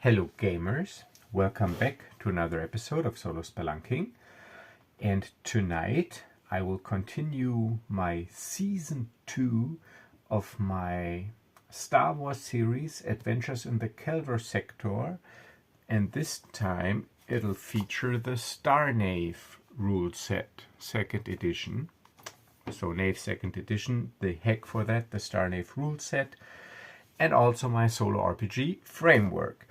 Hello gamers, welcome back to another episode of Solo Spelunking, and tonight I will continue my Season 2 of my Star Wars series Adventures in the Keldor sector, and this time it'll feature the Star Knave rule set, 2nd edition. So Knave 2nd edition, the heck for that, the Star Knave rule set, and also my solo RPG framework.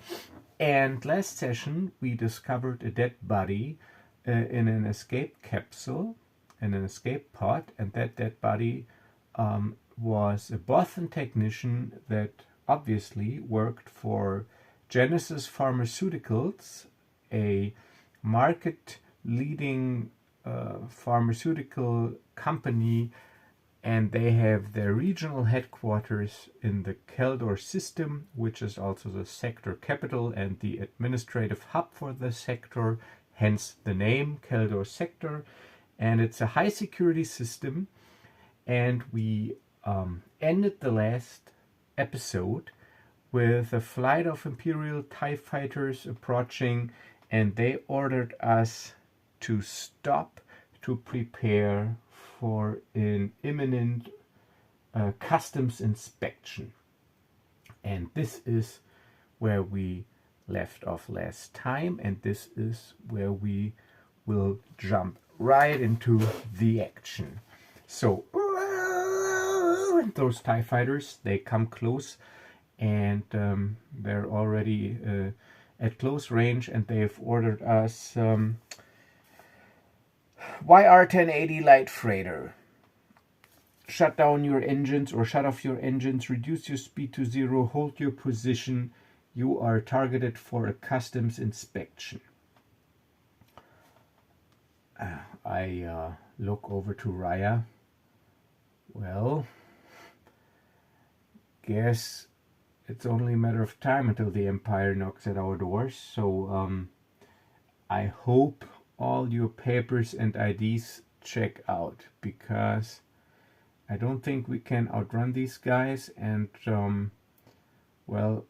And last session we discovered a dead body in an escape capsule, in an escape pod, and that dead body was a Bothan technician that obviously worked for Genesis Pharmaceuticals, a market-leading pharmaceutical company, and they have their regional headquarters in the Keldor system, which is also the sector capital and the administrative hub for the sector, hence the name Keldor sector. And it's a high security system, and we ended the last episode with a flight of Imperial TIE fighters approaching, and they ordered us to stop to prepare for an imminent customs inspection. And this is where we left off last time, and this is where we will jump right into the action. So those TIE fighters, they come close, and they're already at close range, and they've ordered us YR-1080 light freighter. Shut down your engines, or shut off your engines, reduce your speed to 0, hold your position. You are targeted for a customs inspection. I look over to Rhya. Well, guess it's only a matter of time until the Empire knocks at our doors, so I hope all your papers and IDs check out, because I don't think we can outrun these guys, and well,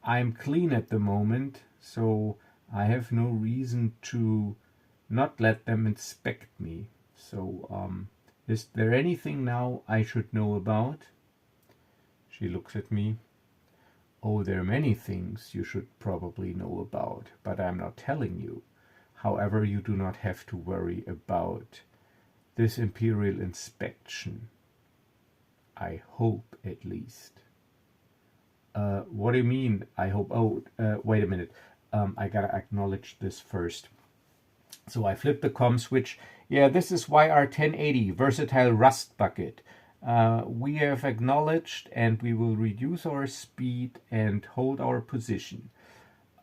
I'm clean at the moment, so I have no reason to not let them inspect me. So is there anything now I should know about? She looks at me. Oh, there are many things you should probably know about, but I'm not telling you. However, you do not have to worry about this Imperial inspection. I hope, at least. What do you mean, I hope? Oh, wait a minute. I gotta acknowledge this first. So I flip the comm switch. Yeah, this is YR-1080, Versatile Rust Bucket. We have acknowledged, and we will reduce our speed and hold our position.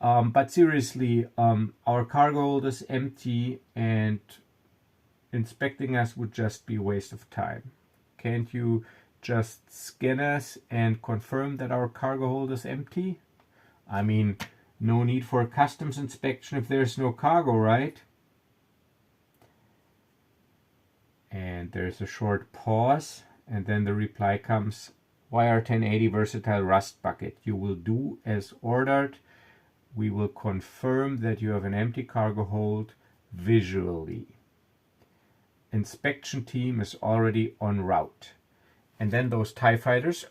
But seriously, our cargo hold is empty, and inspecting us would just be a waste of time. Can't you just scan us and confirm that our cargo hold is empty? I mean, no need for a customs inspection if there's no cargo, right? And there's a short pause, and then the reply comes, YR-1080 Versatile Rust Bucket. You will do as ordered. We will confirm that you have an empty cargo hold visually. Inspection team is already en route. And then those TIE fighters,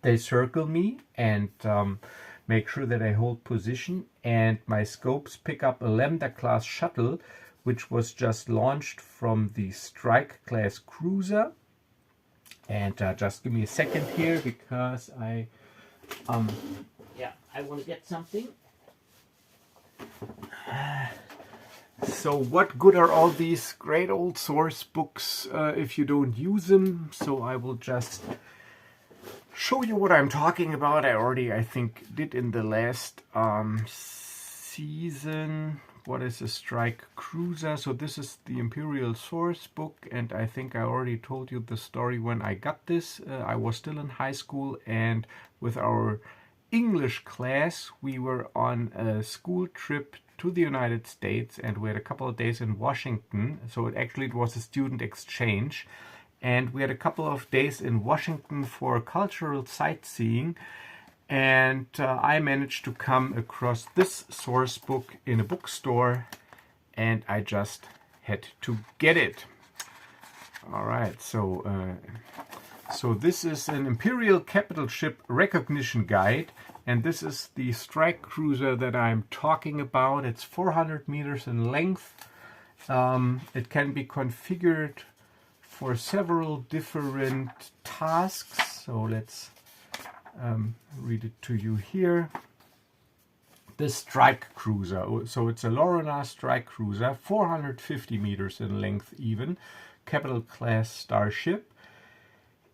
they circle me and make sure that I hold position. And my scopes pick up a Lambda-class shuttle, which was just launched from the Strike-class cruiser. And just give me a second here, because I want to get something. So what good are all these great old source books if you don't use them? So I will just show you what I'm talking about. I think, did in the last season. What is a Strike Cruiser? So this is the Imperial source book, and I think I already told you the story when I got this. I was still in high school, and with our English class, we were on a school trip to the United States, and we had a couple of days in Washington. So it was a student exchange, and we had a couple of days in Washington for cultural sightseeing. And I managed to come across this source book in a bookstore, and I just had to get it. All right, so this is an Imperial Capital Ship Recognition Guide, and this is the strike cruiser that I'm talking about. It's 400 meters in length. It can be configured for several different tasks. So let's read it to you here. The strike cruiser. So it's a Lorena strike cruiser, 450 meters in length even, capital class starship.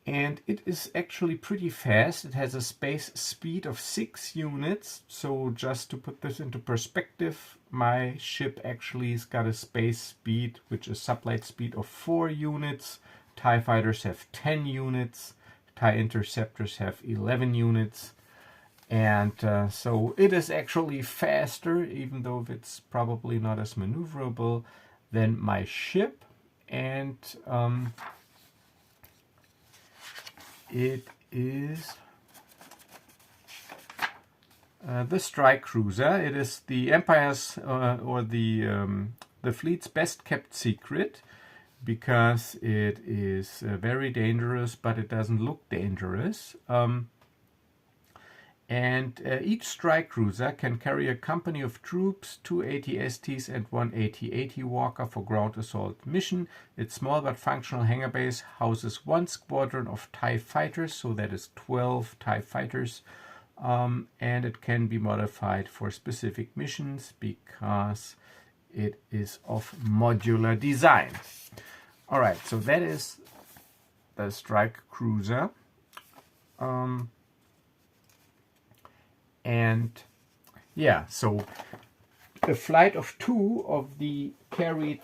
And it is actually pretty fast. It has a space speed of 6 units. So just to put this into perspective, my ship actually has got a space speed, which is sublight speed of 4 units. TIE fighters have 10 units. TIE interceptors have 11 units. And so it is actually faster, even though it's probably not as maneuverable than my ship. And it is the strike cruiser. It is the Empire's or the fleet's best kept secret, because it is very dangerous, but it doesn't look dangerous. And each strike cruiser can carry a company of troops, 2 AT-STs and 1 AT-AT Walker for ground assault mission. Its small but functional hangar base houses 1 squadron of TIE fighters, so that is 12 TIE fighters. And it can be modified for specific missions because it is of modular design. Alright, so that is the strike cruiser. And yeah, so a flight of 2 of the carried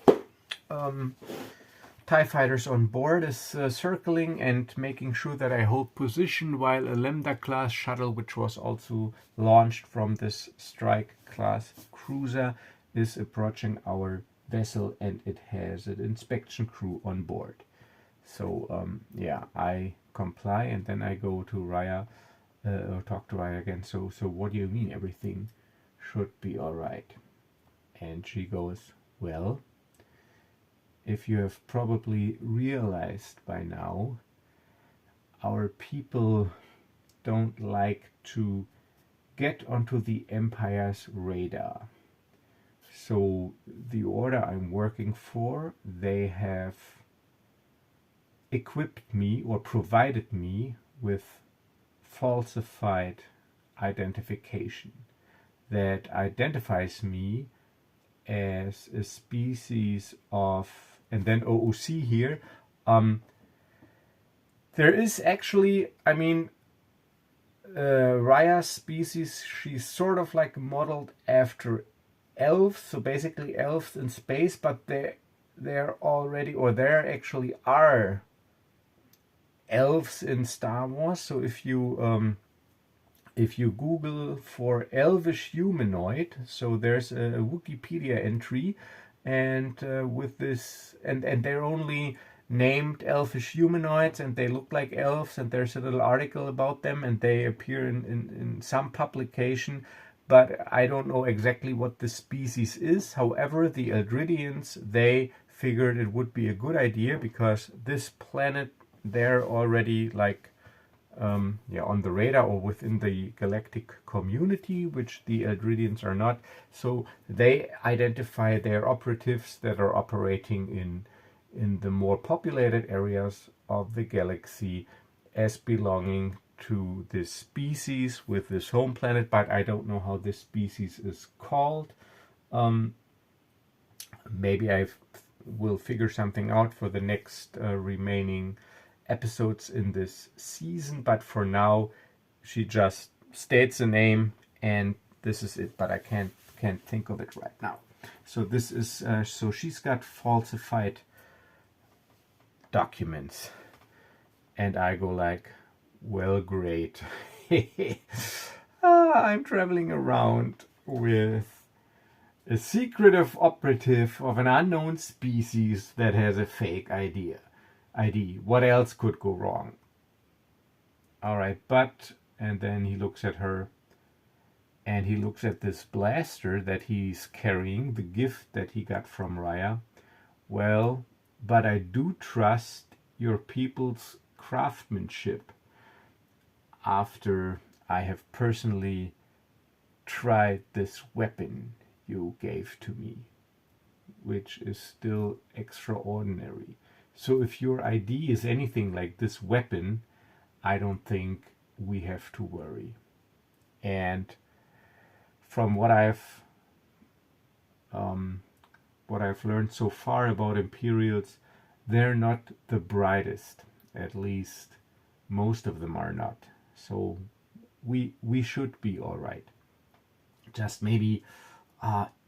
TIE fighters on board is circling and making sure that I hold position, while a Lambda class shuttle, which was also launched from this strike class cruiser, is approaching our vessel, and it has an inspection crew on board. So yeah, I comply, and then I go to Rhya or talk to Rhya again. So what do you mean everything should be all right? And she goes, well, if you have probably realized by now, our people don't like to get onto the Empire's radar. So the order I'm working for, they have equipped me or provided me with falsified identification that identifies me as a species of, and then OOC here. There is actually, I mean, Rhya's species, she's sort of like modeled after elves, so basically elves in space, but they're already, or there actually are elves in Star Wars. So if you Google for elvish humanoid, so there's a Wikipedia entry, and with this, and they're only named elfish humanoids, and they look like elves, and there's a little article about them, and they appear in some publication, but I don't know exactly what the species is. However, the Eldridians, they figured it would be a good idea, because this planet, they're already like on the radar or within the galactic community, which the Eldridians are not. So they identify their operatives that are operating in the more populated areas of the galaxy as belonging to this species with this home planet, but I don't know how this species is called. Maybe I will figure something out for the next remaining episodes in this season, but for now she just states a name and this is it, but I can't think of it right now. So this is so she's got falsified documents, and I go like, well, great. I'm traveling around with a secretive operative of an unknown species that has a fake ID. What else could go wrong? All right, but and then he looks at her, and he looks at this blaster that he's carrying, the gift that he got from Rhya. Well, but I do trust your people's craftsmanship after I have personally tried this weapon you gave to me, which is still extraordinary. So if your ID is anything like this weapon, I don't think we have to worry. And from what I've learned so far about Imperials, they're not the brightest. At least most of them are not. So we should be all right. Just maybe,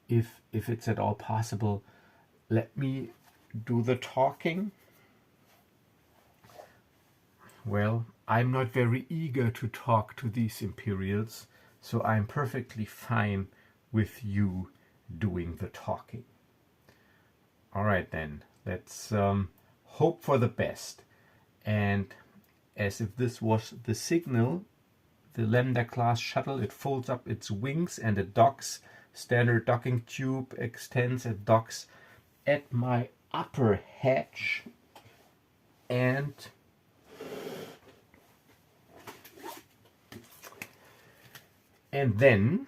if it's at all possible, let me do the talking. Well, I'm not very eager to talk to these Imperials, so I'm perfectly fine with you doing the talking. All right then, let's hope for the best. And as if this was the signal, the Lambda class shuttle, it folds up its wings and it docks. Standard docking tube extends, it docks at my upper hatch, and then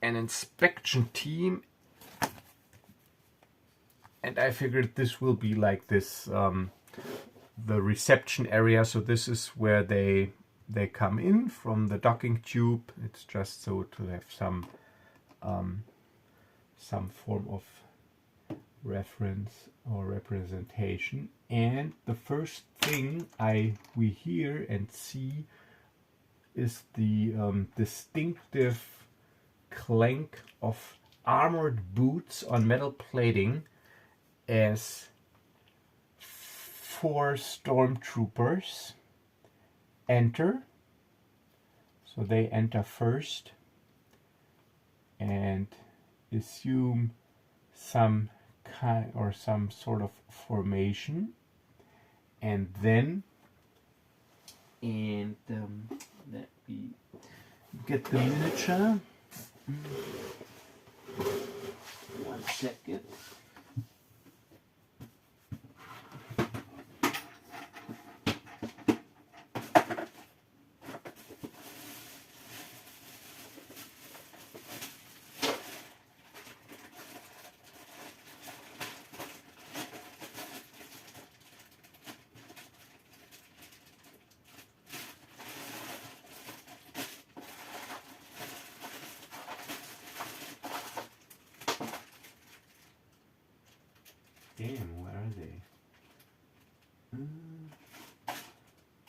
an inspection team, and I figured this will be like this, the reception area. So this is where they come in from the docking tube. It's just so to have some form of reference or representation. And the first thing we hear and see is the distinctive clank of armored boots on metal plating as 4 stormtroopers enter. So they enter first and assume some kind or some sort of formation, and then let me get the miniature. 1 second. Damn, where are they?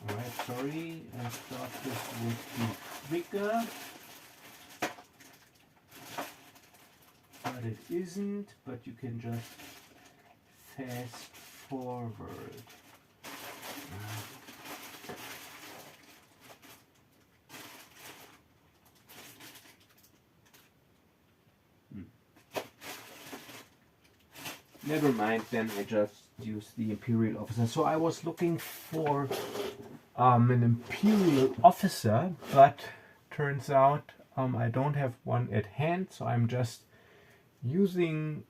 Alright, sorry, I thought this would be quicker, but it isn't. But you can just fast forward. Never mind, then I just use the Imperial officer. So I was looking for an Imperial officer, but turns out I don't have one at hand, so I'm just using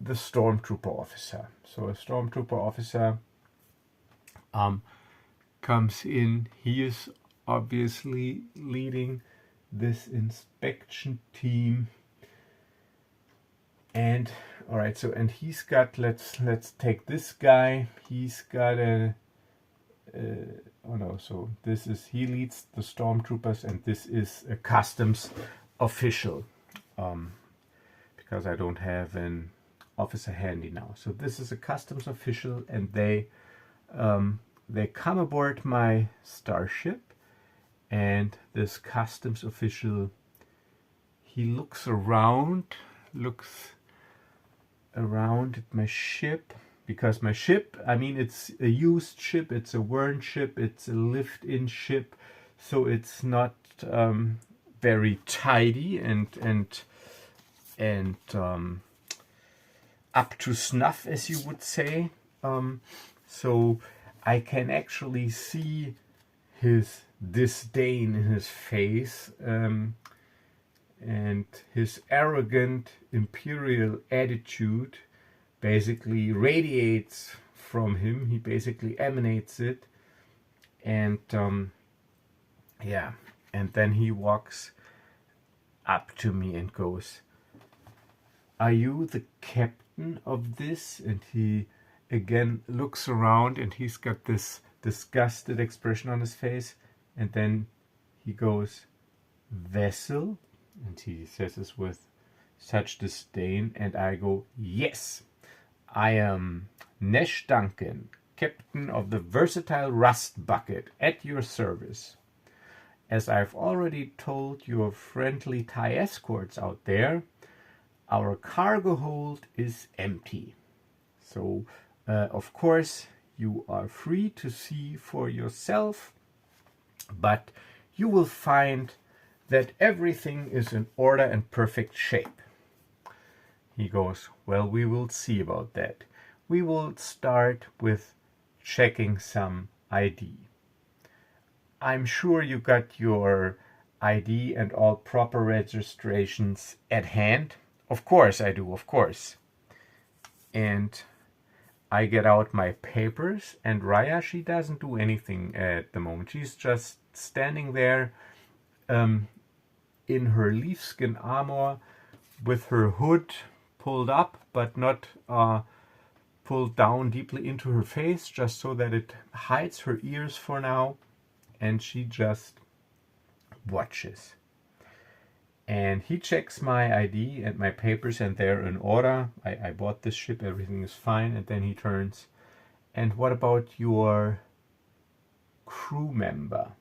the Stormtrooper officer. So a Stormtrooper officer comes in. He is obviously leading this inspection team. And all right, so and he's got, let's take this guy. He's got a oh no, so this is, he leads the stormtroopers, and this is a customs official, because I don't have an officer handy now. So this is a customs official, and they come aboard my starship, and this customs official, he looks around at my ship, because my ship, I mean, it's a used ship, it's a worn ship, it's a lift-in ship, so it's not very tidy and up to snuff, as you would say. So I can actually see his disdain in his face, and his arrogant imperial attitude basically radiates from him. He basically emanates it, and yeah, and then he walks up to me and goes, "Are you the captain of this?" And he again looks around, and he's got this disgusted expression on his face, and then he goes, "Vessel?" And he says this with such disdain, and I go, "Yes, I am Nash Duncan, captain of the versatile Rust Bucket, at your service. As I've already told your friendly Thai escorts out there, our cargo hold is empty. So, of course, you are free to see for yourself, but you will find that everything is in order and perfect shape." He goes, "Well, we will see about that. We will start with checking some ID. I'm sure you got your ID and all proper registrations at hand." "Of course I do, of course." And I get out my papers, and Rhya, she doesn't do anything at the moment. She's just standing there in her leafskin armor with her hood pulled up, but not pulled down deeply into her face, just so that it hides her ears for now. And she just watches. And he checks my ID and my papers, and they're in order. I bought this ship, everything is fine. And then he turns, "And what about your crew member?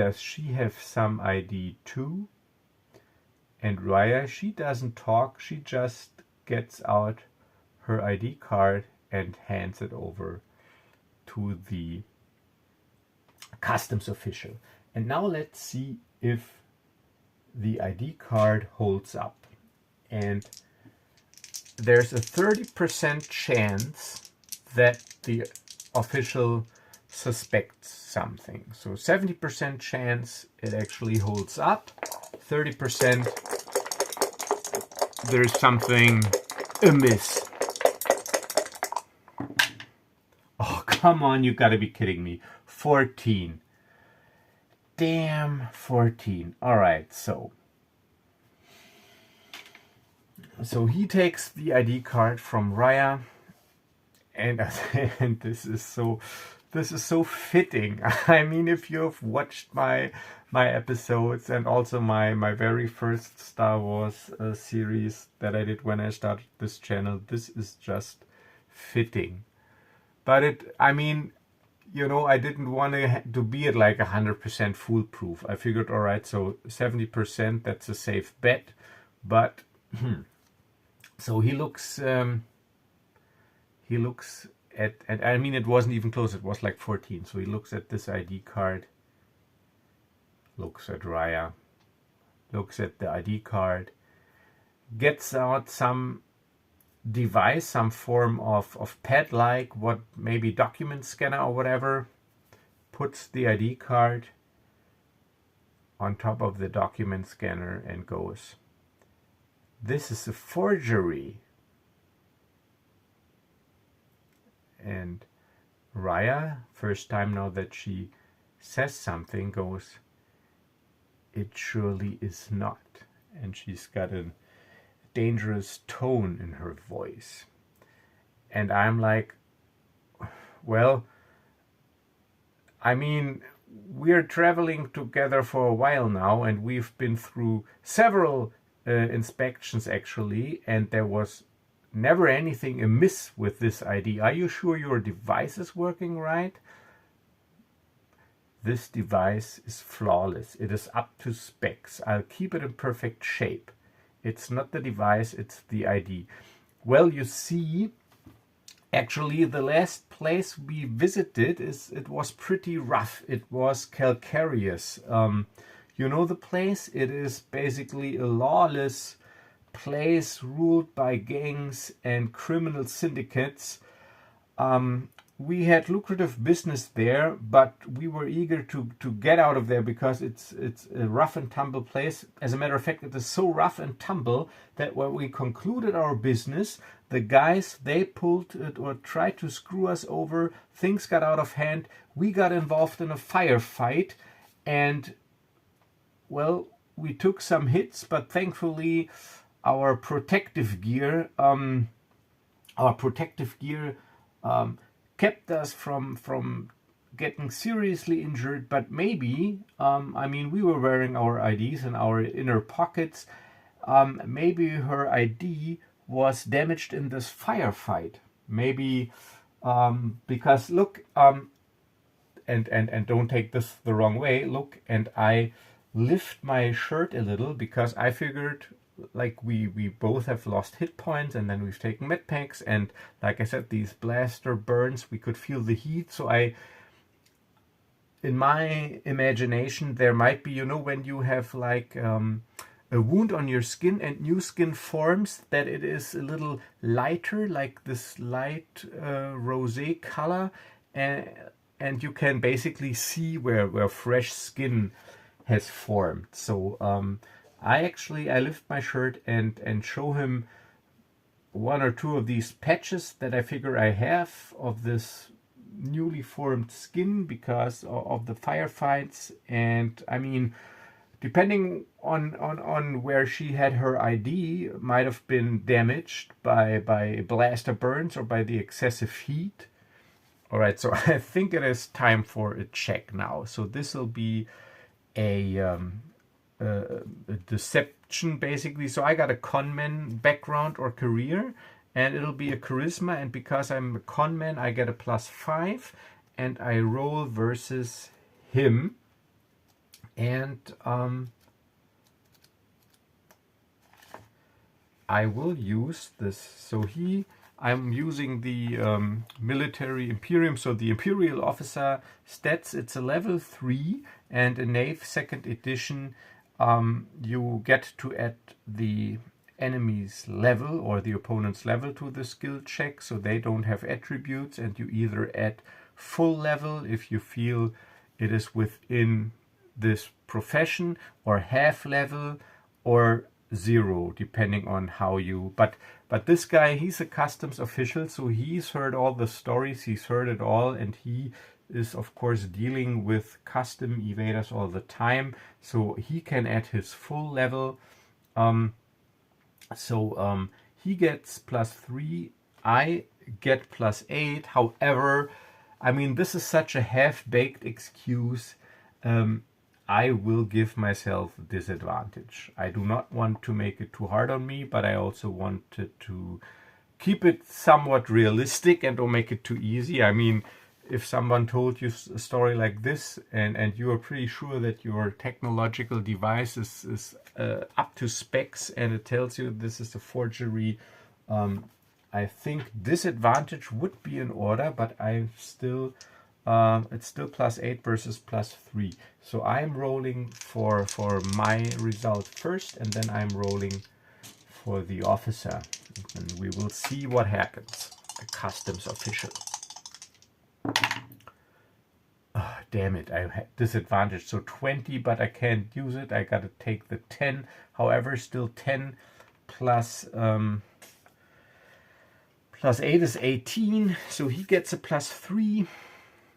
Does she have some ID too?" And Rhya, she doesn't talk, she just gets out her ID card and hands it over to the customs official. And now let's see if the ID card holds up. And there's a 30% chance that the official suspects something. So 70% chance it actually holds up. 30% there's something amiss. Oh, come on, you gotta be kidding me. 14. Damn, 14. Alright, so he takes the ID card from Rhya, and this is so fitting. I mean, if you've watched my episodes and also my very first Star Wars series that I did when I started this channel, this is just fitting. But I mean, you know, I didn't want to be at like 100% foolproof. I figured, all right, so 70%, that's a safe bet. But so he looks at, and I mean, it wasn't even close. It was like 14. So he looks at this ID card, looks at Rhya, looks at the ID card, gets out some device, some form of pad-like, what maybe document scanner or whatever, puts the ID card on top of the document scanner and goes, "This is a forgery." And Rhya, first time now that she says something, goes, "It surely is not." And she's got a dangerous tone in her voice. And I'm like, well, I mean, we're traveling together for a while now, and we've been through several inspections actually, and there was never anything amiss with this ID. Are you sure your device is working right? This device is flawless. It is up to specs. I'll keep it in perfect shape. It's not the device, it's the ID. Well, you see, actually the last place we visited, it was pretty rough. It was calcareous. You know the place? It is basically a lawless place ruled by gangs and criminal syndicates, we had lucrative business there, but we were eager to get out of there because it's a rough and tumble place. As a matter of fact, it is so rough and tumble that when we concluded our business, the guys, they pulled it or tried to screw us over. Things got out of hand. We got involved in a firefight, and well, we took some hits, but thankfully our protective gear kept us from getting seriously injured. But maybe, I mean, we were wearing our IDs in our inner pockets. Maybe her ID was damaged in this firefight. Maybe because look, and don't take this the wrong way. Look, and I lift my shirt a little because I figured, like, we both have lost hit points, and then we've taken med packs, and like I said, these blaster burns, we could feel the heat. So in my imagination, there might be, you know, when you have like a wound on your skin and new skin forms, that it is a little lighter, like this light rosé color, and you can basically see where fresh skin has formed. So I lift my shirt and show him one or two of these patches that I figure I have of this newly formed skin because of the firefights. And I mean, depending on where she had her ID, might have been damaged by blaster burns or by the excessive heat. All right, so I think it is time for a check now. So this will be a deception, basically. So I got a conman background or career, and it'll be a charisma. And because I'm a conman, I get a +5, and I roll versus him. And I will use this. So I'm using the military Imperium, so the Imperial officer stats, it's a level 3, and in Knave 2nd edition you get to add the enemy's level or the opponent's level to the skill check, so they don't have attributes, and you either add full level if you feel it is within this profession, or half level, or 0, depending on how you... But this guy, he's a customs official, so he's heard all the stories, he's heard it all, and he is, of course, dealing with custom evaders all the time, so he can add his full level. He gets +3, I get +8. However, I mean, this is such a half-baked excuse. I will give myself disadvantage. I do not want to make it too hard on me, but I also wanted to keep it somewhat realistic and don't make it too easy. I mean, if someone told you a story like this and you are pretty sure that your technological device is up to specs and it tells you this is a forgery, I think disadvantage would be in order, but I still... it's still +8 versus +3. So I'm rolling for my result first, and then I'm rolling for the officer. And we will see what happens. A customs official. Oh, damn it, I had disadvantage. So 20, but I can't use it. I gotta take the 10. However, still 10 plus 8 is 18. So he gets a +3.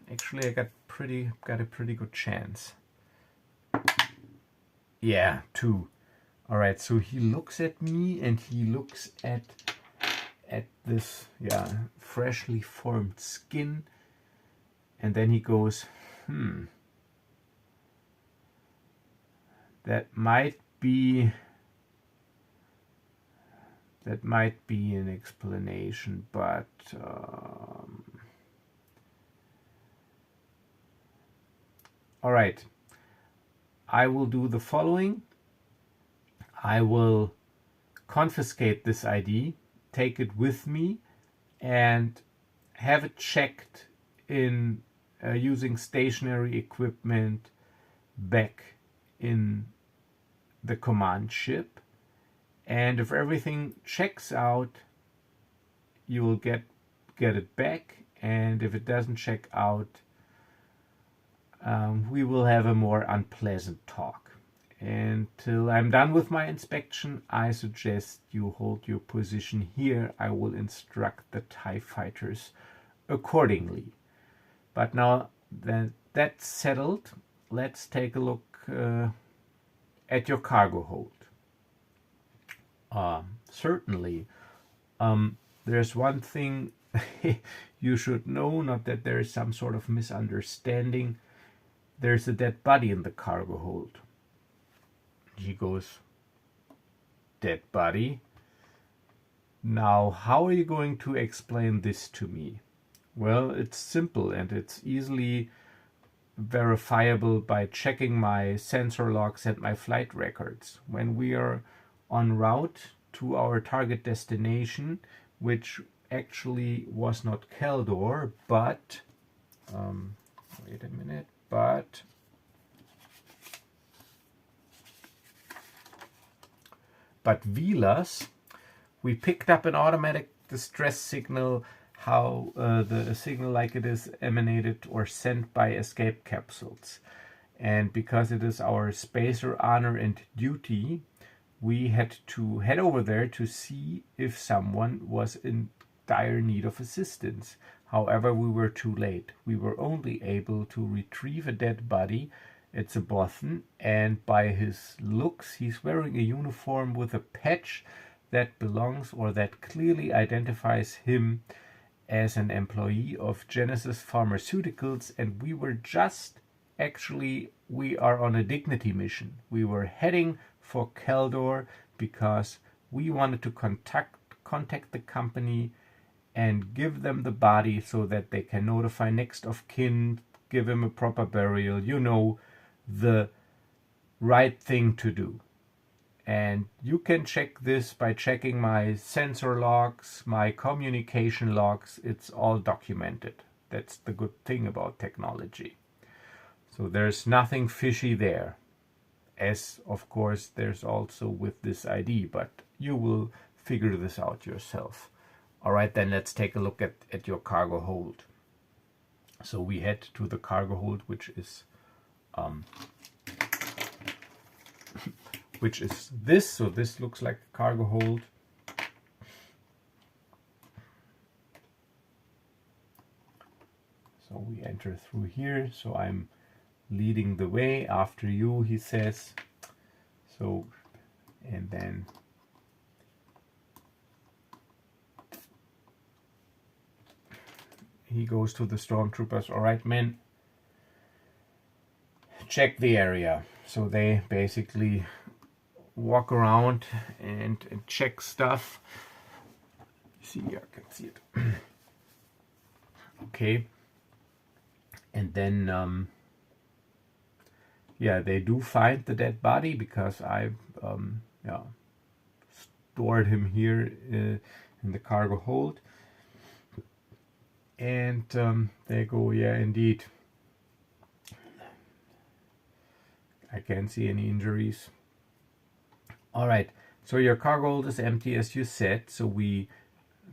Actually, I got a pretty good chance. Yeah, 2. All right, so he looks at me and he looks at this, yeah, freshly formed skin, and then he goes, that might be an explanation, but all right, I will do the following. I will confiscate this ID, take it with me, and have it checked in using stationary equipment back in the command ship. And if everything checks out, you will get it back, and if it doesn't check out, we will have a more unpleasant talk. And till I'm done with my inspection, I suggest you hold your position here. I will instruct the TIE fighters accordingly. But now that that's settled, let's take a look at your cargo hold. Certainly, there's one thing you should know, not that there is some sort of misunderstanding. There's a dead body in the cargo hold. He goes, dead body? Now, how are you going to explain this to me? Well, it's simple and it's easily verifiable by checking my sensor logs and my flight records. When we are en route to our target destination, which actually was not Keldor, but wait a minute, but Vilas, we picked up an automatic distress signal, how the signal like it is emanated or sent by escape capsules. And because it is our spacer honor and duty, we had to head over there to see if someone was in dire need of assistance. However, we were too late. We were only able to retrieve a dead body. It's a Bothan, and by his looks, he's wearing a uniform with a patch that belongs or that clearly identifies him as an employee of Genesis Pharmaceuticals, and we were just, actually, we are on a dignity mission. We were heading for Keldor because we wanted to contact the company and give them the body so that they can notify next of kin, give him a proper burial, you know, the right thing to do. And you can check this by checking my sensor logs, my communication logs. It's all documented. That's the good thing about technology. So there's nothing fishy there. As, of course, there's also with this ID, but you will figure this out yourself. All right, then let's take a look at your cargo hold. So we head to the cargo hold, which is this. So this looks like a cargo hold. So we enter through here. So I'm leading the way after you, he says. So, and then he goes to the stormtroopers. All right, men, check the area. So they basically walk around and check stuff. See, I can see it. Okay. And then, yeah, they do find the dead body because I've stored him here in the cargo hold. And they go, yeah, indeed. I can't see any injuries. All right, so your cargo hold is empty, as you said. So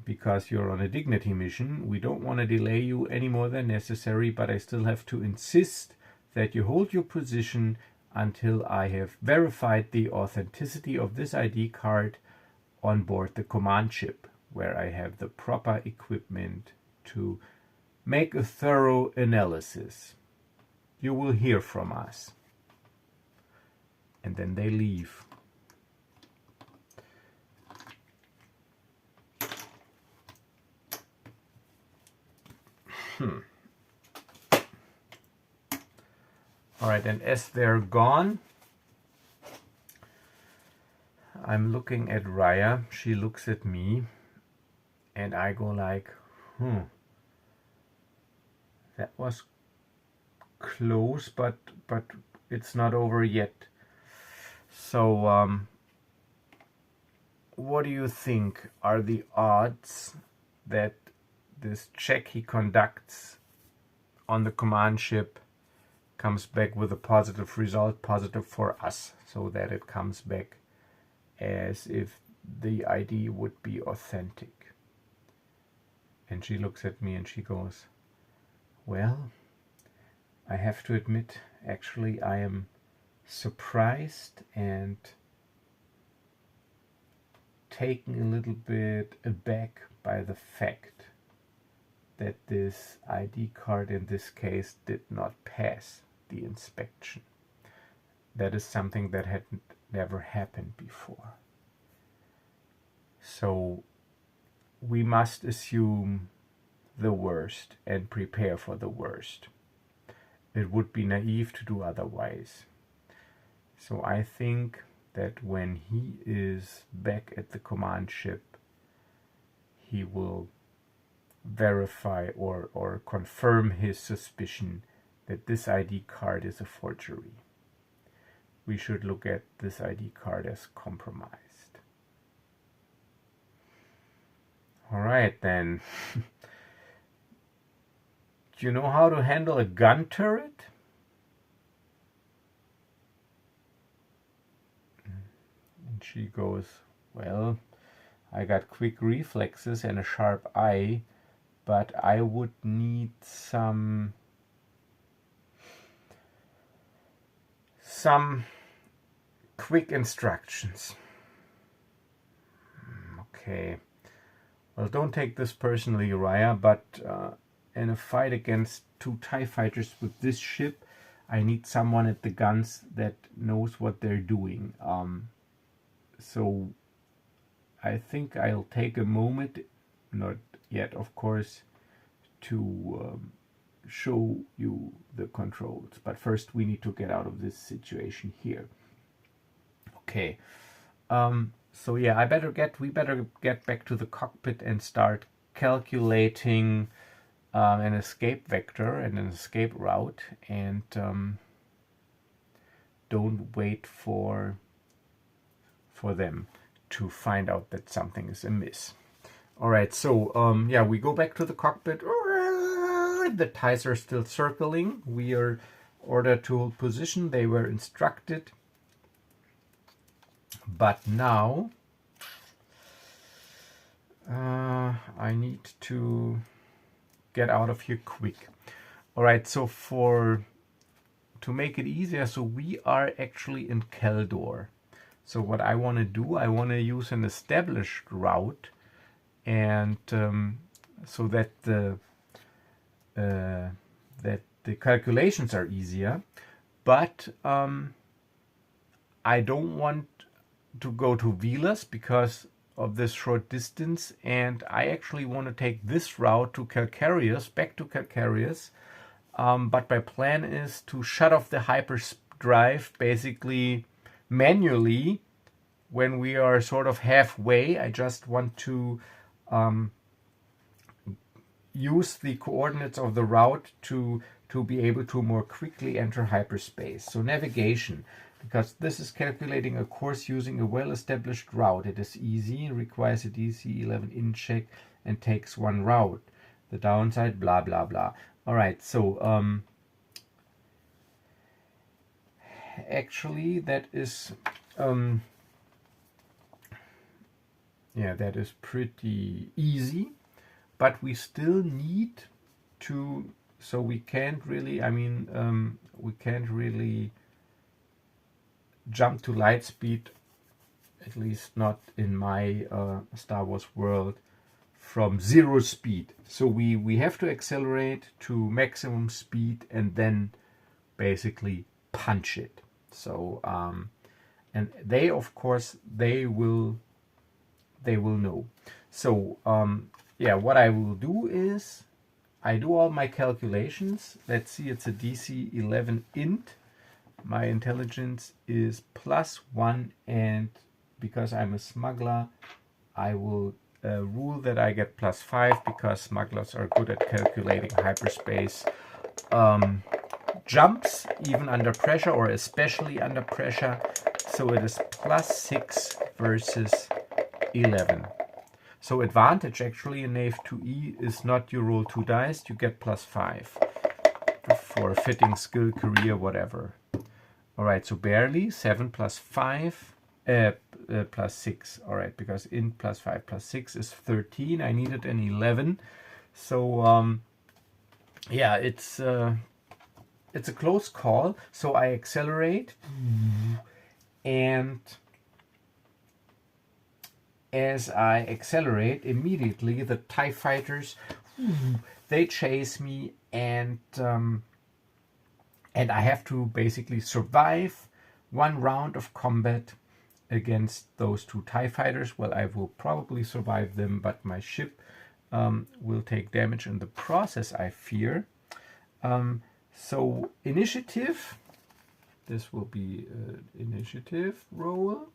because you're on a dignity mission, we don't want to delay you any more than necessary, but I still have to insist that you hold your position until I have verified the authenticity of this ID card on board the command ship, where I have the proper equipment to make a thorough analysis. You will hear from us. And then they leave. All right, and as they're gone, I'm looking at Rhya. She looks at me, and I go like, that was close, but it's not over yet. So, what do you think are the odds that this check he conducts on the command ship comes back with a positive result, positive for us, so that it comes back as if the ID would be authentic? And she looks at me and she goes, well, I have to admit, actually, I am surprised and taken a little bit aback by the fact that this ID card in this case did not pass the inspection. That is something that had never happened before. So we must assume the worst and prepare for the worst. It would be naive to do otherwise. So I think that when he is back at the command ship, he will verify or confirm his suspicion that this ID card is a forgery. We should look at this ID card as compromised. All right then. Do you know how to handle a gun turret? And she goes, well, I got quick reflexes and a sharp eye, but I would need some quick instructions. Okay. Well, don't take this personally, Rhya, but in a fight against 2 TIE fighters with this ship, I need someone at the guns that knows what they're doing. So I think I'll take a moment, not yet of course, to show you the controls. But first we need to get out of this situation here. Okay. So yeah, we better get back to the cockpit and start calculating an escape vector and an escape route, and don't wait for them to find out that something is amiss. All right, so yeah, we go back to the cockpit. The TIEs are still circling. We are ordered to hold position. They were instructed. But now I need to get out of here quick. All right, so to make it easier, so we are actually in Keldor. So what I want to do, I want to use an established route, and so that the calculations are easier. But I don't want to go to Velas because of this short distance, and I actually want to take this route to Calcareous, back to Calcareous. But my plan is to shut off the hyperdrive basically manually when we are sort of halfway. I just want to use the coordinates of the route to be able to more quickly enter hyperspace. So navigation, because this is calculating a course using a well-established route. It is easy, requires a DC-11 in check, and takes 1 route. The downside, blah, blah, blah. All right, so actually that is, yeah, that is pretty easy, but we still need to, so we can't really, we can't really jump to light speed, at least not in my Star Wars world, from 0 speed. So we have to accelerate to maximum speed and then basically punch it. So and they, of course, they will know. So yeah, what I will do is I do all my calculations. Let's see, it's a DC-11 int. My intelligence is +1, and because I'm a smuggler, I will rule that I get +5, because smugglers are good at calculating hyperspace jumps, even under pressure, or especially under pressure. So it is +6 versus 11. So advantage actually in Knave 2E is not you roll 2 dice, you get +5 for a fitting skill, career, whatever. All right, so barely 7 + 5 +6. All right, because int +5 +6 is 13. I needed an 11 So yeah, it's a close call. So I accelerate, and as I accelerate, immediately the TIE fighters, they chase me, and I have to basically survive one round of combat against those two TIE fighters. Well, I will probably survive them, but my ship will take damage in the process, I fear. So initiative, this will be initiative roll.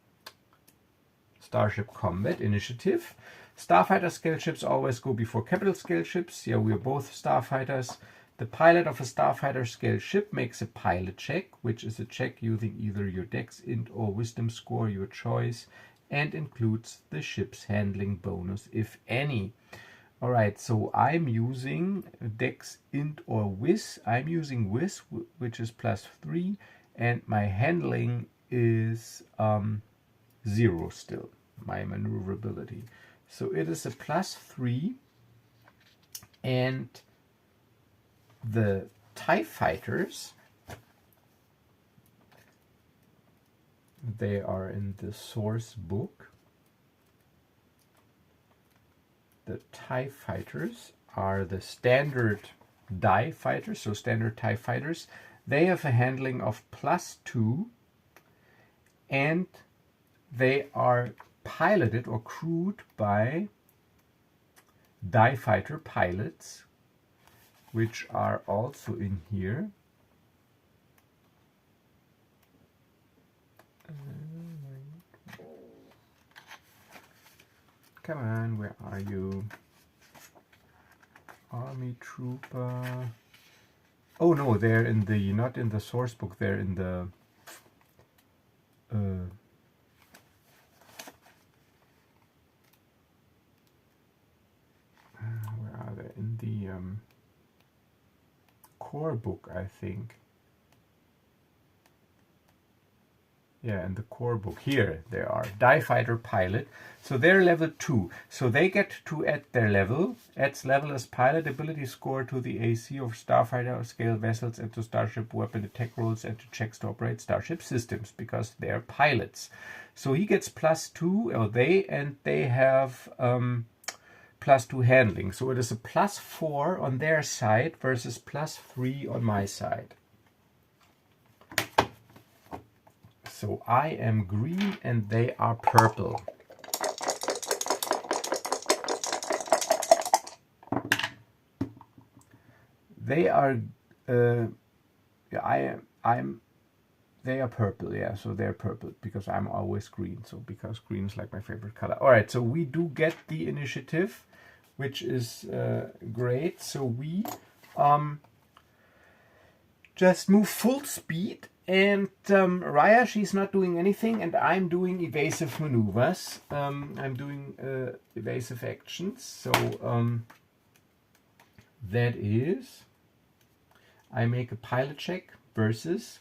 Starship combat initiative. Starfighter scale ships always go before capital scale ships. Yeah, we are both starfighters. The pilot of a starfighter scale ship makes a pilot check, which is a check using either your dex, int, or wisdom score, your choice, and includes the ship's handling bonus, if any. Alright, so I'm using dex, int, or whiz. I'm using whiz, which is +3, and my handling is 0 still, my maneuverability. So it is a +3, and the TIE fighters, they are in the source book. The TIE fighters are the standard DIE fighters, so standard TIE fighters. They have a handling of +2, and they are piloted or crewed by TIE fighter pilots, which are also in here. Come on, where are you? Army trooper. Oh no, they're in the, not in the source book, they're in the where are they? In the core book, I think. Yeah, in the core book. Here they are. TIE fighter pilot. So they're level 2. So they get to add their level. Adds level as pilot ability score to the AC of starfighter scale vessels and to starship weapon attack rolls and to checks to operate starship systems, because they're pilots. So he gets +2, or they, and they have +2 handling. So it is a +4 on their side versus +3 on my side. So I am green and they are purple. They are they are purple, yeah, so they're purple because I'm always green, so because green is like my favorite color. All right, so we do get the initiative, which is great. So we just move full speed, and Rhya, she's not doing anything, and I'm doing evasive maneuvers. I'm doing evasive actions. So that is, I make a pilot check versus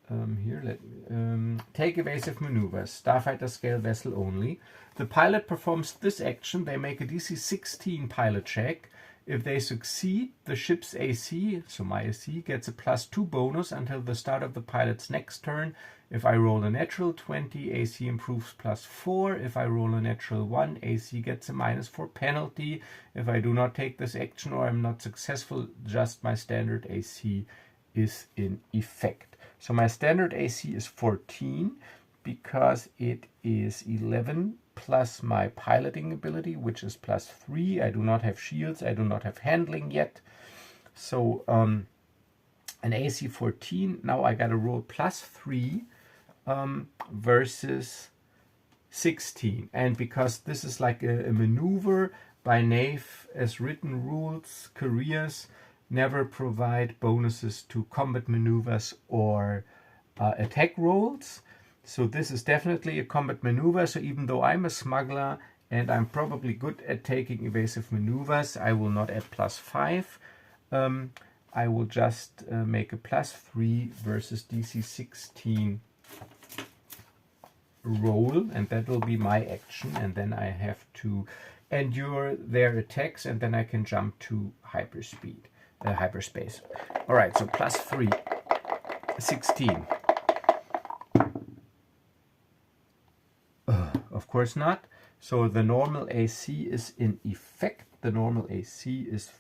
here, let me take evasive maneuvers, starfighter scale vessel only. The pilot performs this action. They make a DC 16 pilot check. If they succeed, the ship's AC, so my AC, gets a +2 bonus until the start of the pilot's next turn. If I roll a natural 20, AC improves +4. If I roll a natural 1, AC gets a -4 penalty. If I do not take this action or I'm not successful, just my standard AC is in effect. So my standard AC is 14 because it is 11 plus my piloting ability, which is +3. I do not have shields. I do not have handling yet. So an AC 14. Now I got to roll +3 versus 16. And because this is like a maneuver by Knave, as written rules, careers never provide bonuses to combat maneuvers or attack rolls. So this is definitely a combat maneuver. So even though I'm a smuggler and I'm probably good at taking evasive maneuvers, I will not add +5. I will just make a +3 versus DC 16 roll, and that will be my action. And then I have to and their attacks, and then I can jump to hyperspace. All right, so plus 3, 16. Of course not. So the normal AC is in effect. The normal AC is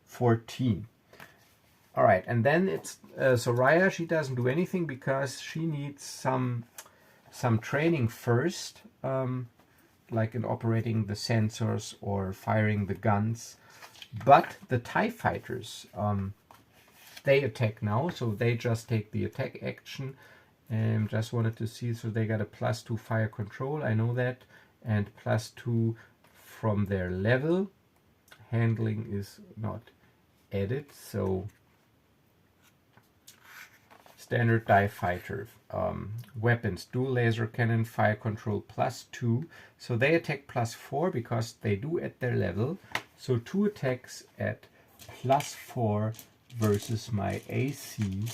14. All right, and then it's so Rhya, she doesn't do anything because she needs some training first, like in operating the sensors or firing the guns. But the TIE fighters, they attack now, so they just take the attack action. Just wanted to see, so they got a +2 fire control, I know that, and +2 from their level. Handling is not added, so standard TIE fighter. Weapons, dual laser cannon, fire control +2, so they attack +4 because they do at their level. So 2 attacks at +4 versus my AC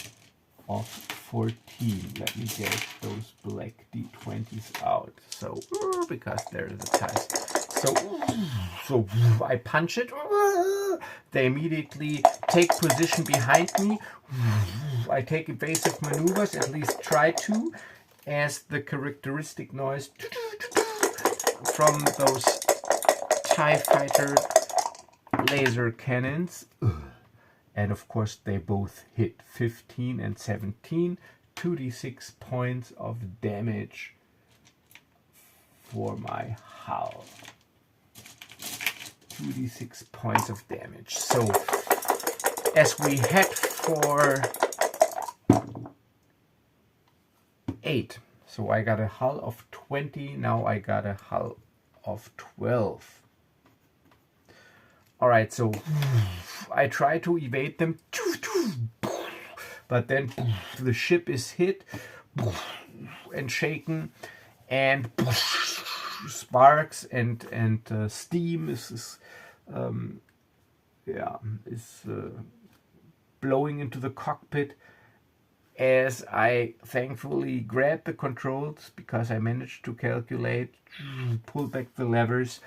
of 14. Let me get those black D20s out. So, because there's a test. So I punch it. They immediately take position behind me. I take evasive maneuvers, at least try to, as the characteristic noise from those TIE fighter laser cannons. And of course they both hit 15 and 17, 2d6 points of damage for my hull. 2d6 points of damage. So as we head for 8, so I got a hull of 20, now I got a hull of 12. Alright, so I try to evade them, but then the ship is hit and shaken, and sparks and steam is blowing into the cockpit as I thankfully grab the controls because I managed to calculate, pull back the levers,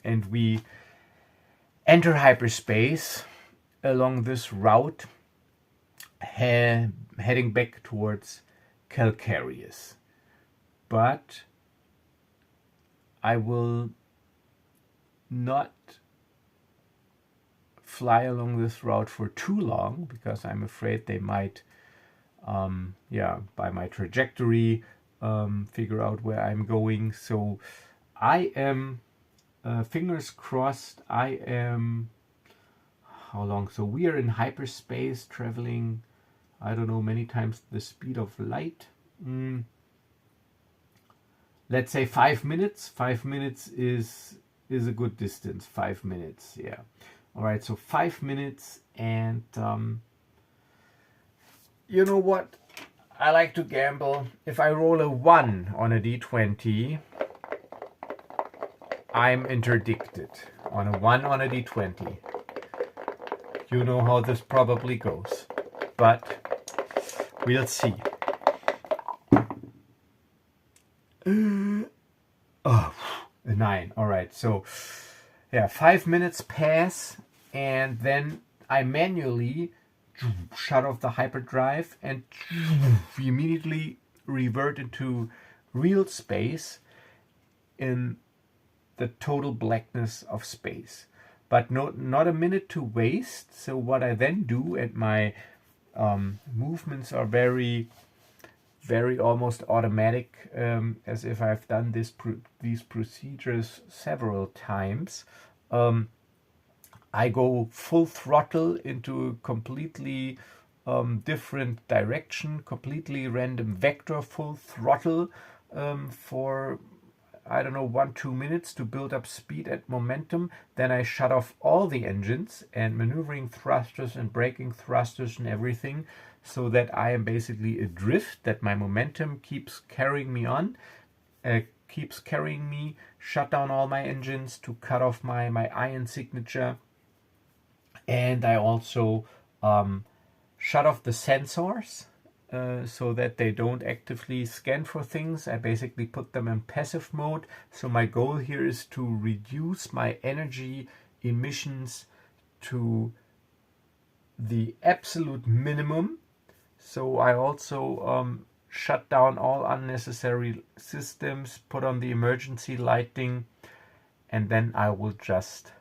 and we enter hyperspace along this route, heading back towards Calcareous. But I will not fly along this route for too long because I'm afraid they might, by my trajectory, figure out where I'm going. So I am, fingers crossed, I am, how long? So we are in hyperspace traveling, I don't know, many times the speed of light. Let's say 5 minutes. 5 minutes is a good distance. 5 minutes, yeah. All right, so 5 minutes, and you know what? I like to gamble. If I roll a 1 on a d20, I'm interdicted. On a 1 on a d20. You know how this probably goes, but we'll see. Oh, a 9. All right, so yeah, 5 minutes pass, and then I manually shut off the hyperdrive and immediately revert into real space in the total blackness of space. But not a minute to waste. So what I then do, and my movements are very, very almost automatic, as if I've done these procedures several times. I go full throttle into a completely different direction, completely random vector, full throttle for, I don't know, 1-2 minutes to build up speed and momentum. Then I shut off all the engines and maneuvering thrusters and braking thrusters and everything, so that I am basically adrift, that my momentum keeps carrying me on, shut down all my engines to cut off my ion signature. And I also shut off the sensors so that they don't actively scan for things. I basically put them in passive mode. So my goal here is to reduce my energy emissions to the absolute minimum. So I also shut down all unnecessary systems, put on the emergency lighting, and then I will just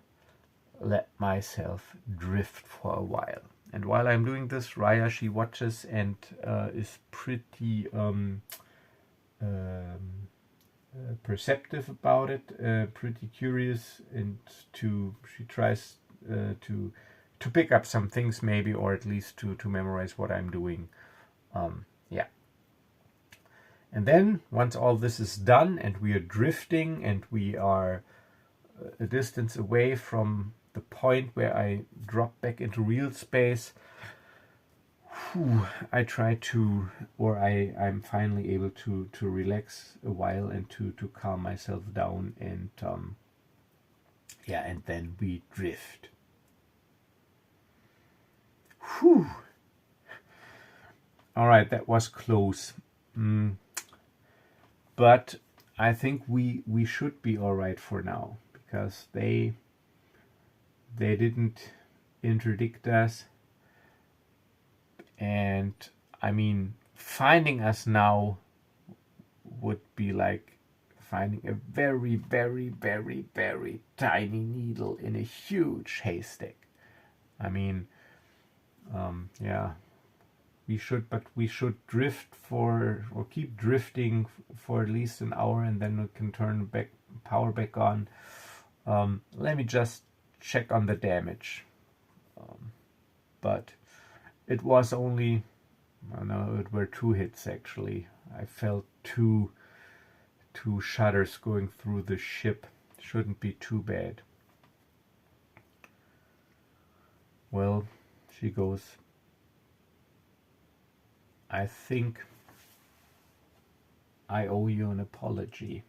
let myself drift for a while. And while I'm doing this, Rhya, she watches and is pretty perceptive about it, pretty curious, and she tries to pick up some things maybe, or at least to memorize what I'm doing. Yeah. And then once all this is done and we are drifting and we are a distance away from the point where I drop back into real space, I try to, or I'm finally able to relax a while and to calm myself down, and yeah, and then we drift. Whew. All right, that was close. But I think we should be all right for now, because they didn't interdict us. And I mean, finding us now would be like finding a very, very, very, very tiny needle in a huge haystack. I mean, yeah, we should drift for, or keep drifting for at least an hour, and then we can turn power back on. Let me just check on the damage. But it was only, I know it were 2 hits actually. I felt two shudders going through the ship. Shouldn't be too bad. Well, she goes, I think I owe you an apology.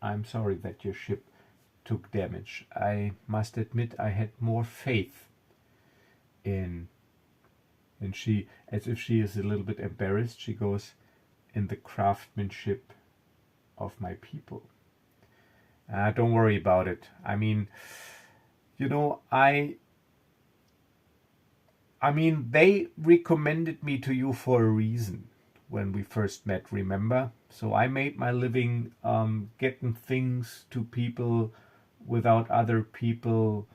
I'm sorry that your ship took damage. I must admit I had more faith in, and she, as if she is a little bit embarrassed, she goes, in the craftsmanship of my people. Don't worry about it. I mean, you know, I mean, they recommended me to you for a reason when we first met, remember? So I made my living getting things to people without other people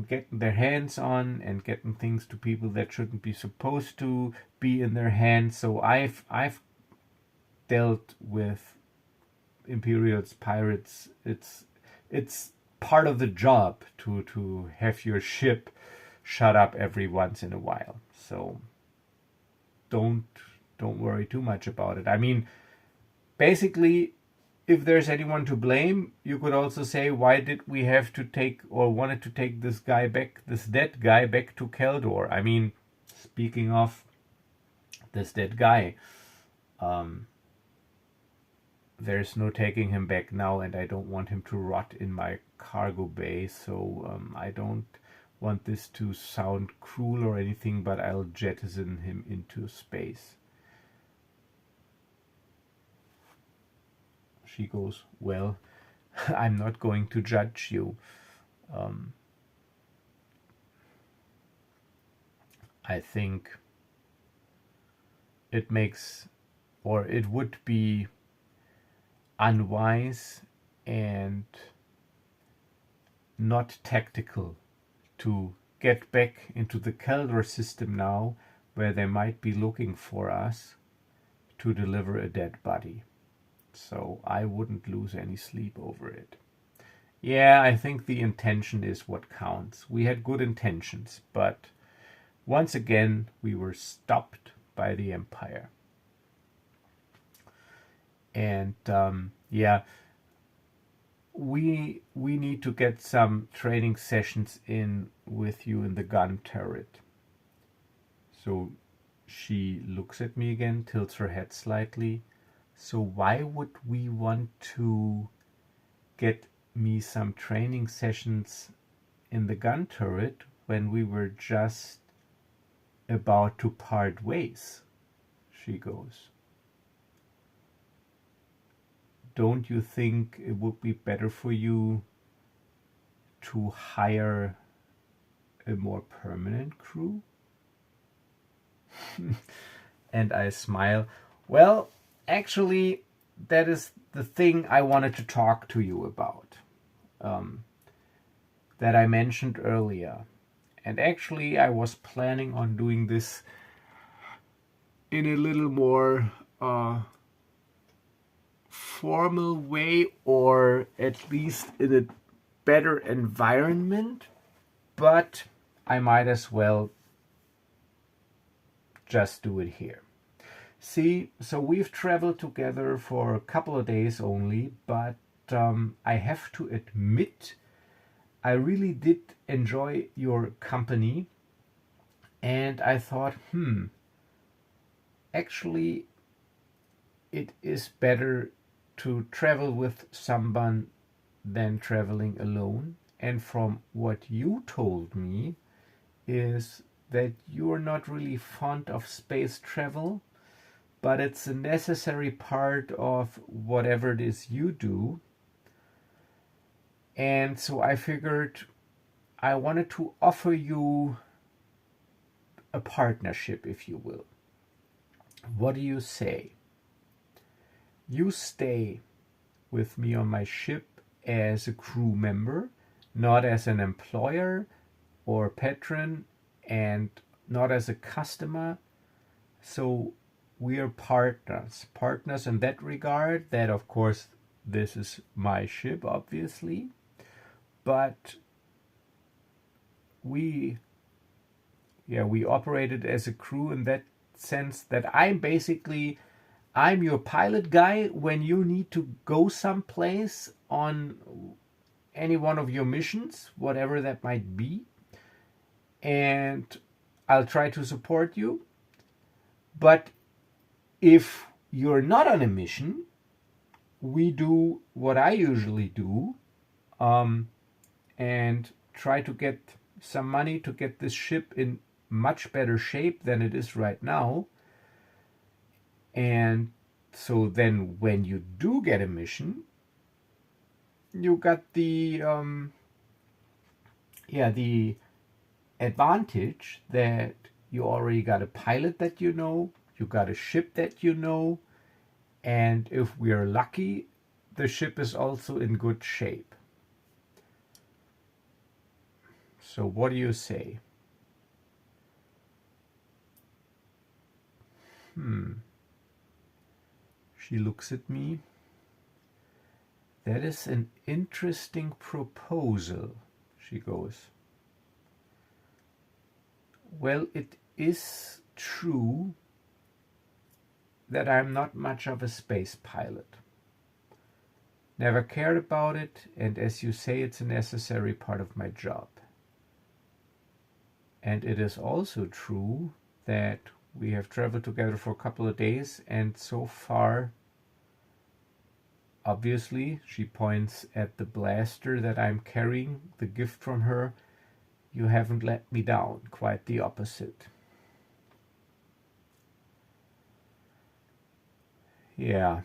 getting their hands on, and getting things to people that shouldn't be supposed to be in their hands. So I've dealt with Imperials, pirates. It's part of the job to have your ship shut up every once in a while. So don't worry too much about it. I mean, basically, if there's anyone to blame, you could also say, why did we have to take, or wanted to take this guy back, this dead guy back to Keldor? I mean, speaking of this dead guy, there's no taking him back now, and I don't want him to rot in my cargo bay, so I don't want this to sound cruel or anything, but I'll jettison him into space. She goes, well, I'm not going to judge you. I think it makes, or it would be unwise and not tactical to get back into the Keldor system now, where they might be looking for us to deliver a dead body. So I wouldn't lose any sleep over it. Yeah, I think the intention is what counts. We had good intentions, but once again we were stopped by the Empire. And yeah, we need to get some training sessions in with you in the gun turret. So she looks at me again, tilts her head slightly. So why would we want to get me some training sessions in the gun turret when we were just about to part ways? she goes. Don't you think it would be better for you to hire a more permanent crew? And I smile. Well, actually, that is the thing I wanted to talk to you about, that I mentioned earlier. And actually, I was planning on doing this in a little more formal way, or at least in a better environment, but I might as well just do it here. See, so we've traveled together for a couple of days only, but I have to admit, I really did enjoy your company, and I thought, actually, it is better to travel with someone than traveling alone. And from what you told me, is that you're not really fond of space travel, but it's a necessary part of whatever it is you do. And so I figured I wanted to offer you a partnership, if you will. What do you say? You stay with me on my ship as a crew member, not as an employer or patron, and not as a customer. So we are partners in that regard. That, of course, this is my ship, obviously, but we operated as a crew in that sense that I'm your pilot guy when you need to go someplace on any one of your missions, whatever that might be, and I'll try to support you. But if you're not on a mission, we do what I usually do, and try to get some money to get this ship in much better shape than it is right now. And so then when you do get a mission, you got the advantage that you already got a pilot that you know, you got a ship that you know, and if we are lucky, the ship is also in good shape. So what do you say? She looks at me. That is an interesting proposal, she goes. Well, it is true that I'm not much of a space pilot. Never cared about it, and as you say, it's a necessary part of my job. And it is also true that we have traveled together for a couple of days, and so far, obviously, she points at the blaster that I'm carrying, the gift from her, you haven't let me down, quite the opposite. Yeah.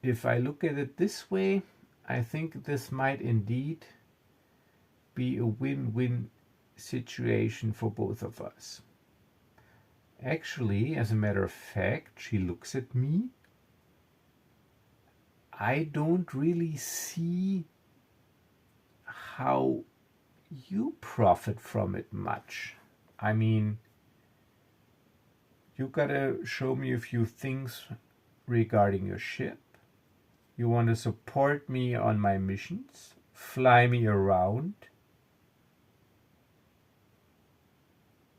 If I look at it this way, I think this might indeed be a win-win situation for both of us. Actually, as a matter of fact, she looks at me. I don't really see how you profit from it much. I mean, you gotta show me a few things regarding your ship. You want to support me on my missions, fly me around,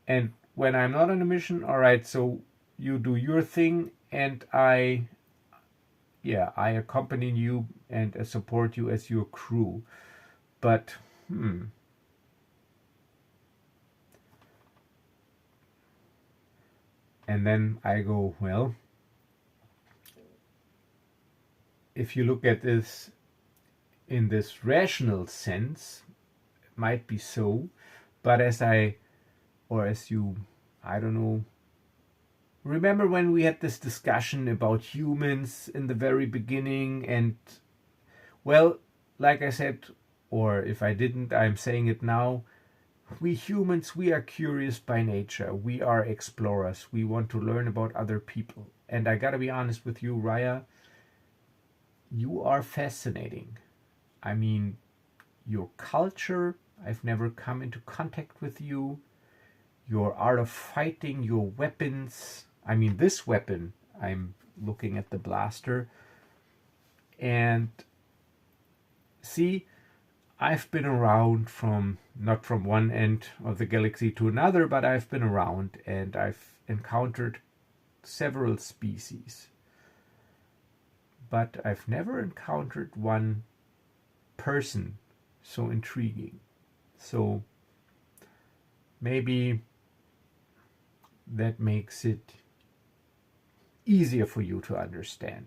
and when I'm not on a mission, all right, so you do your thing, and I accompany you and support you as your crew. But and then I go, well, if you look at this in this rational sense, it might be so, but as you, I don't know, remember when we had this discussion about humans in the very beginning? And, well, like I said, or if I didn't, I'm saying it now. We humans, we are curious by nature. We are explorers. We want to learn about other people. And I gotta be honest with you, Rhya, you are fascinating. I mean, your culture, I've never come into contact with you. Your art of fighting, your weapons. I mean, this weapon, I'm looking at the blaster. And see, I've been around from, not from one end of the galaxy to another, but I've been around and I've encountered several species. But I've never encountered one person so intriguing. So maybe that makes it easier for you to understand.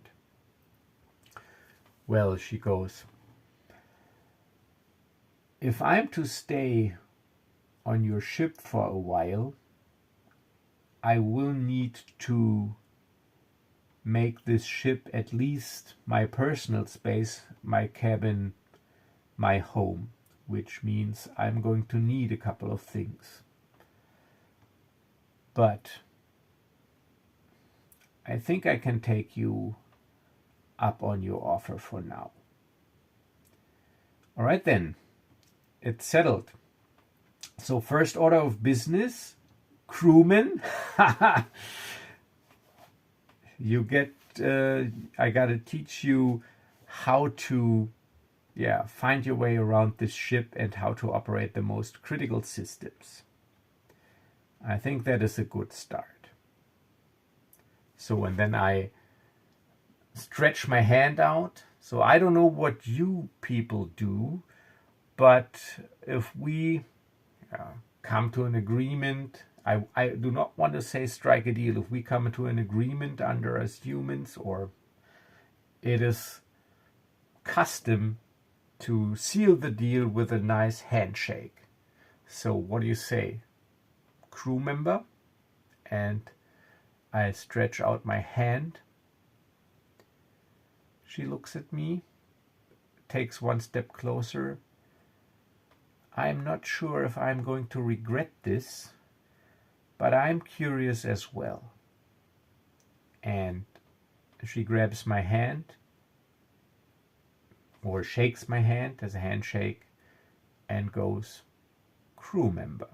Well, she goes, if I'm to stay on your ship for a while, I will need to make this ship at least my personal space, my cabin, my home, which means I'm going to need a couple of things. But I think I can take you up on your offer for now. All right then, it's settled. So first order of business, crewmen. You get, I gotta teach you how to, find your way around this ship and how to operate the most critical systems. I think that is a good start. So, and then I stretch my hand out. So I don't know what you people do, but if we come to an agreement, I do not want to say strike a deal. If we come to an agreement under as humans, or it is custom to seal the deal with a nice handshake. So what do you say, crew member? And I stretch out my hand. She looks at me, takes one step closer. I'm not sure if I'm going to regret this, but I'm curious as well. And she grabs my hand, or shakes my hand as a handshake, and goes, crew member.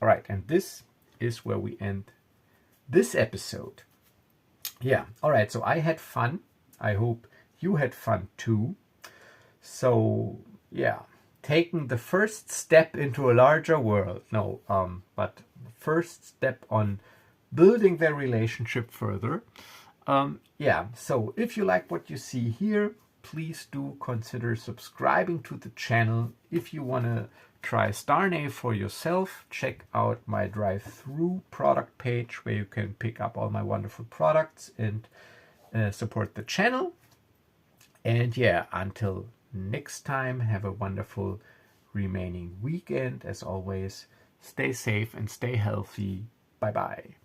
All right, and this is where we end this episode. Yeah, all right, so I had fun. I hope you had fun too. So, yeah, taking the first step into a larger world. But first step on building their relationship further. So if you like what you see here, please do consider subscribing to the channel. If you want to try Knave for yourself, check out my drive-through product page where you can pick up all my wonderful products and support the channel. And until next time, have a wonderful remaining weekend. As always, stay safe and stay healthy. Bye bye.